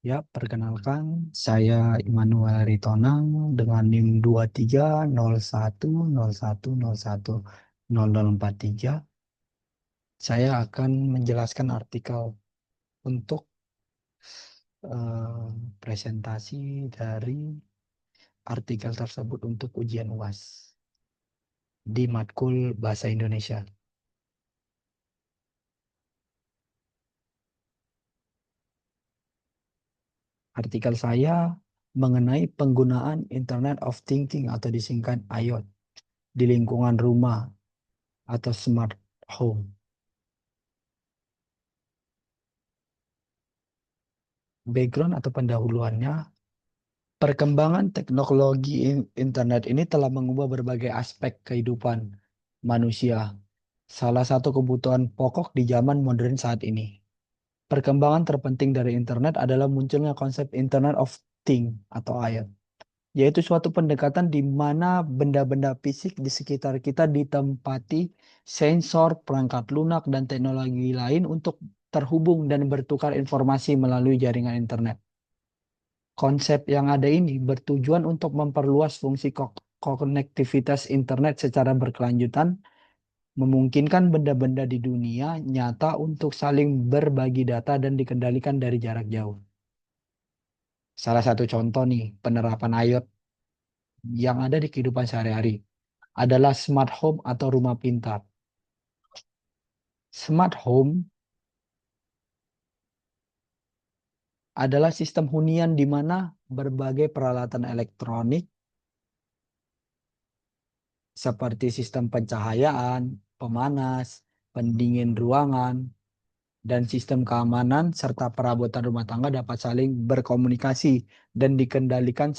Ya, perkenalkan saya Immanuel Ritonang dengan NIM 230101010043. Saya akan menjelaskan artikel untuk presentasi dari artikel tersebut untuk ujian UAS di matkul Bahasa Indonesia. Artikel saya mengenai penggunaan Internet of Thinking atau disingkat IoT di lingkungan rumah atau smart home. Background atau pendahuluannya, perkembangan teknologi internet ini telah mengubah berbagai aspek kehidupan manusia. Salah satu kebutuhan pokok di zaman modern saat ini. Perkembangan terpenting dari internet adalah munculnya konsep Internet of Things atau IoT, yaitu suatu pendekatan di mana benda-benda fisik di sekitar kita ditempati sensor, perangkat lunak, dan teknologi lain untuk terhubung dan bertukar informasi melalui jaringan internet. Konsep yang ada ini bertujuan untuk memperluas fungsi konektivitas internet secara berkelanjutan, memungkinkan benda-benda di dunia nyata untuk saling berbagi data dan dikendalikan dari jarak jauh. Salah satu contoh nih, penerapan IoT yang ada di kehidupan sehari-hari adalah smart home atau rumah pintar. Smart home adalah sistem hunian di mana berbagai peralatan elektronik seperti sistem pencahayaan, pemanas, pendingin ruangan, dan sistem keamanan serta perabotan rumah tangga dapat saling berkomunikasi dan dikendalikan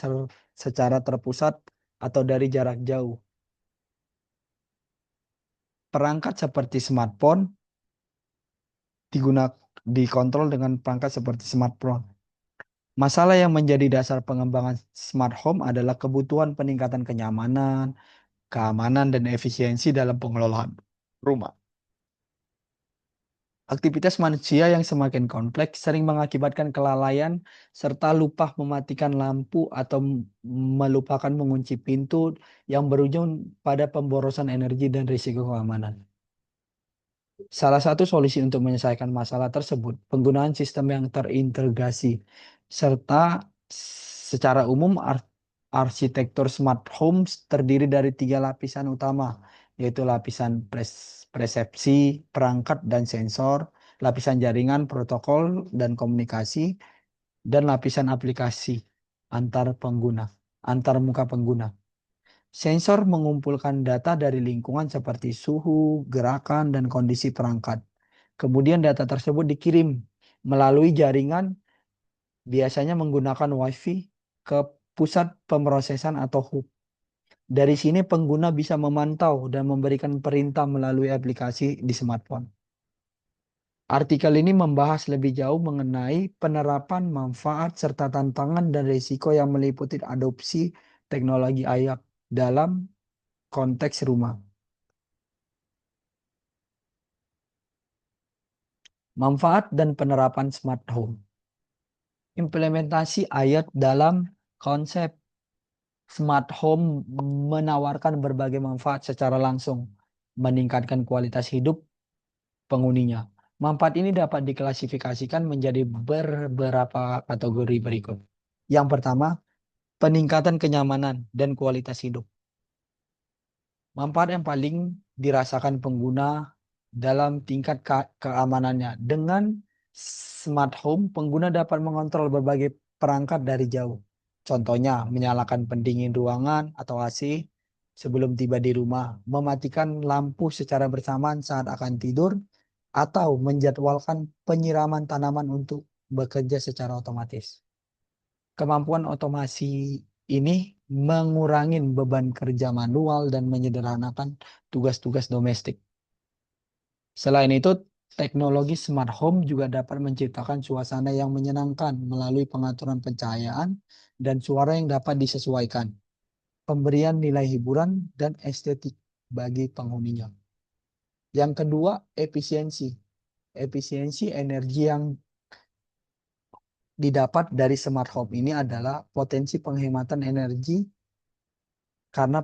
secara terpusat atau dari jarak jauh. Perangkat seperti smartphone digunakan dikontrol dengan perangkat seperti smartphone. Masalah yang menjadi dasar pengembangan smart home adalah kebutuhan peningkatan kenyamanan, keamanan, dan efisiensi dalam pengelolaan rumah. Aktivitas manusia yang semakin kompleks sering mengakibatkan kelalaian serta lupa mematikan lampu atau melupakan mengunci pintu yang berujung pada pemborosan energi dan risiko keamanan. Salah satu solusi untuk menyelesaikan masalah tersebut, penggunaan sistem yang terintegrasi serta secara umum arsitektur smart homes terdiri dari 3 lapisan utama, yaitu lapisan persepsi, perangkat dan sensor, lapisan jaringan, protokol dan komunikasi, dan lapisan aplikasi antar pengguna, antar muka pengguna. Sensor mengumpulkan data dari lingkungan seperti suhu, gerakan, dan kondisi perangkat. Kemudian data tersebut dikirim melalui jaringan, biasanya menggunakan Wi-Fi, ke pusat pemrosesan atau hub. Dari sini pengguna bisa memantau dan memberikan perintah melalui aplikasi di smartphone. Artikel ini membahas lebih jauh mengenai penerapan, manfaat, serta tantangan dan risiko yang meliputi adopsi teknologi IoT dalam konteks rumah. Manfaat dan penerapan smart home. Implementasi IoT dalam konsep smart home menawarkan berbagai manfaat secara langsung, meningkatkan kualitas hidup penghuninya. Manfaat ini dapat diklasifikasikan menjadi beberapa kategori berikut. Yang pertama, peningkatan kenyamanan dan kualitas hidup. Manfaat yang paling dirasakan pengguna dalam tingkat keamanannya. Dengan smart home, pengguna dapat mengontrol berbagai perangkat dari jauh. Contohnya, menyalakan pendingin ruangan atau AC sebelum tiba di rumah, mematikan lampu secara bersamaan saat akan tidur, atau menjadwalkan penyiraman tanaman untuk bekerja secara otomatis. Kemampuan otomasi ini mengurangi beban kerja manual dan menyederhanakan tugas-tugas domestik. Selain itu, teknologi smart home juga dapat menciptakan suasana yang menyenangkan melalui pengaturan pencahayaan dan suara yang dapat disesuaikan, pemberian nilai hiburan dan estetik bagi penghuninya. Yang kedua, efisiensi. Efisiensi energi yang didapat dari smart home ini adalah potensi penghematan energi karena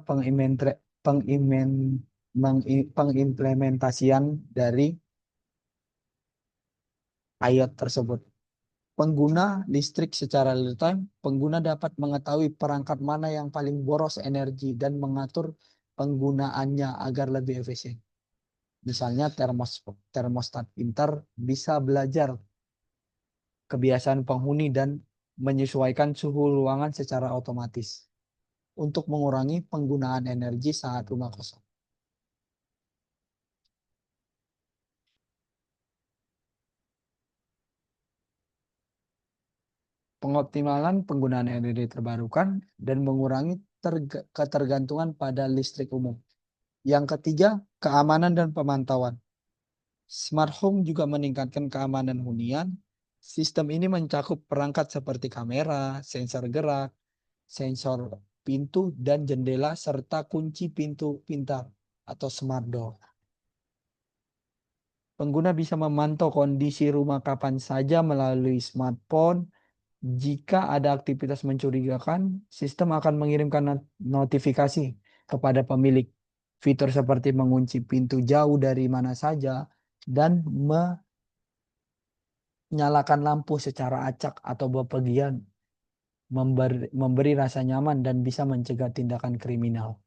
pengimplementasian dari IoT tersebut. Pengguna listrik secara real time, pengguna dapat mengetahui perangkat mana yang paling boros energi dan mengatur penggunaannya agar lebih efisien. Misalnya termostat pintar bisa belajar kebiasaan penghuni dan menyesuaikan suhu ruangan secara otomatis untuk mengurangi penggunaan energi saat rumah kosong. Pengoptimalan penggunaan energi terbarukan dan mengurangi ketergantungan pada listrik umum. Yang ketiga, keamanan dan pemantauan. Smart home juga meningkatkan keamanan hunian. Sistem ini mencakup perangkat seperti kamera, sensor gerak, sensor pintu dan jendela, serta kunci pintu pintar atau smart door. Pengguna bisa memantau kondisi rumah kapan saja melalui smartphone. Jika ada aktivitas mencurigakan, sistem akan mengirimkan notifikasi kepada pemilik. Fitur seperti mengunci pintu jauh dari mana saja dan menyalakan lampu secara acak atau bepergian memberi rasa nyaman dan bisa mencegah tindakan kriminal.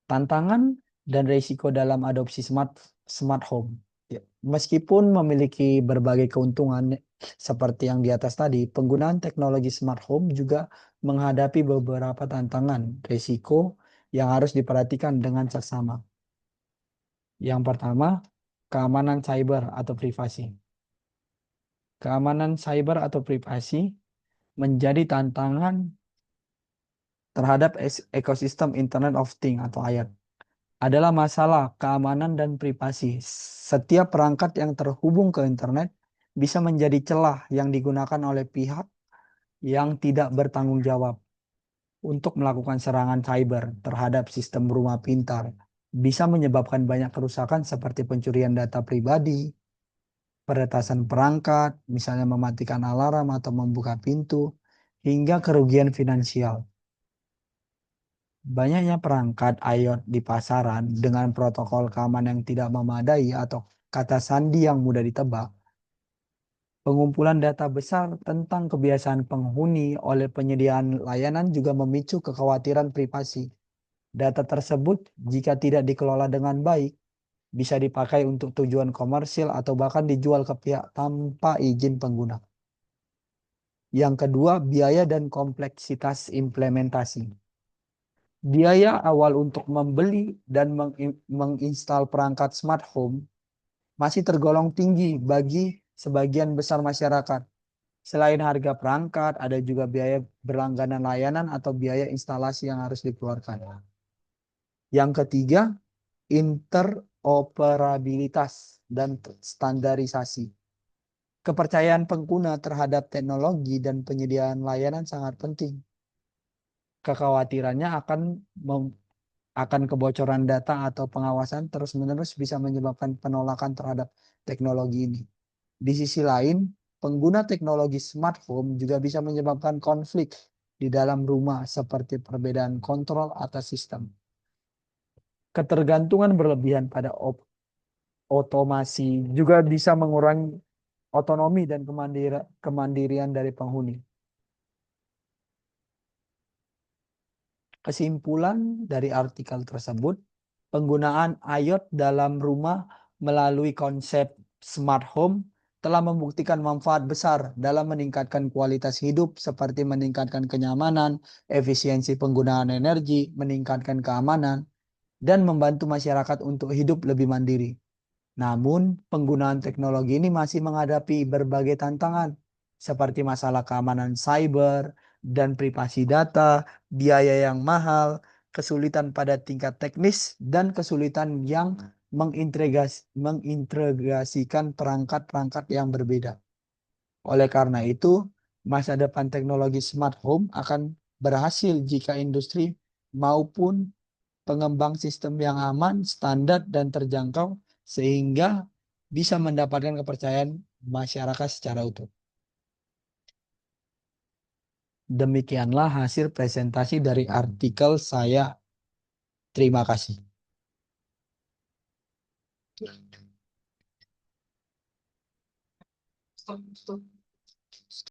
Tantangan dan risiko dalam adopsi smart home. Ya, meskipun memiliki berbagai keuntungan seperti yang di atas tadi, penggunaan teknologi smart home juga menghadapi beberapa tantangan, risiko yang harus diperhatikan dengan seksama. Yang pertama, keamanan cyber atau privasi. Keamanan cyber atau privasi menjadi tantangan terhadap ekosistem Internet of Things atau IoT. Adalah masalah keamanan dan privasi. Setiap perangkat yang terhubung ke internet bisa menjadi celah yang digunakan oleh pihak yang tidak bertanggung jawab untuk melakukan serangan cyber terhadap sistem rumah pintar. Bisa menyebabkan banyak kerusakan seperti pencurian data pribadi, peretasan perangkat, misalnya mematikan alarm atau membuka pintu, hingga kerugian finansial. Banyaknya perangkat IoT di pasaran dengan protokol keamanan yang tidak memadai atau kata sandi yang mudah ditebak. Pengumpulan data besar tentang kebiasaan penghuni oleh penyediaan layanan juga memicu kekhawatiran privasi. Data tersebut, jika tidak dikelola dengan baik, bisa dipakai untuk tujuan komersil atau bahkan dijual ke pihak tanpa izin pengguna. Yang kedua, biaya dan kompleksitas implementasi. Biaya awal untuk membeli dan menginstal perangkat smart home masih tergolong tinggi bagi sebagian besar masyarakat. Selain harga perangkat, ada juga biaya berlangganan layanan atau biaya instalasi yang harus dikeluarkan. Yang ketiga, interoperabilitas dan standarisasi. Kepercayaan pengguna terhadap teknologi dan penyediaan layanan sangat penting. Kekhawatirannya akan kebocoran data atau pengawasan terus-menerus bisa menyebabkan penolakan terhadap teknologi ini. Di sisi lain, pengguna teknologi smart home juga bisa menyebabkan konflik di dalam rumah seperti perbedaan kontrol atas sistem. Ketergantungan berlebihan pada otomasi juga bisa mengurangi otonomi dan kemandirian dari penghuni. Kesimpulan dari artikel tersebut, penggunaan IoT dalam rumah melalui konsep smart home telah membuktikan manfaat besar dalam meningkatkan kualitas hidup seperti meningkatkan kenyamanan, efisiensi penggunaan energi, meningkatkan keamanan, dan membantu masyarakat untuk hidup lebih mandiri. Namun, penggunaan teknologi ini masih menghadapi berbagai tantangan, seperti masalah keamanan cyber dan privasi data, biaya yang mahal, kesulitan pada tingkat teknis, dan kesulitan yang mengintegrasikan perangkat-perangkat yang berbeda. Oleh karena itu, masa depan teknologi smart home akan berhasil jika industri maupun pengembang sistem yang aman, standar, dan terjangkau sehingga bisa mendapatkan kepercayaan masyarakat secara utuh. Demikianlah hasil presentasi dari artikel saya. Terima kasih. Stop, stop.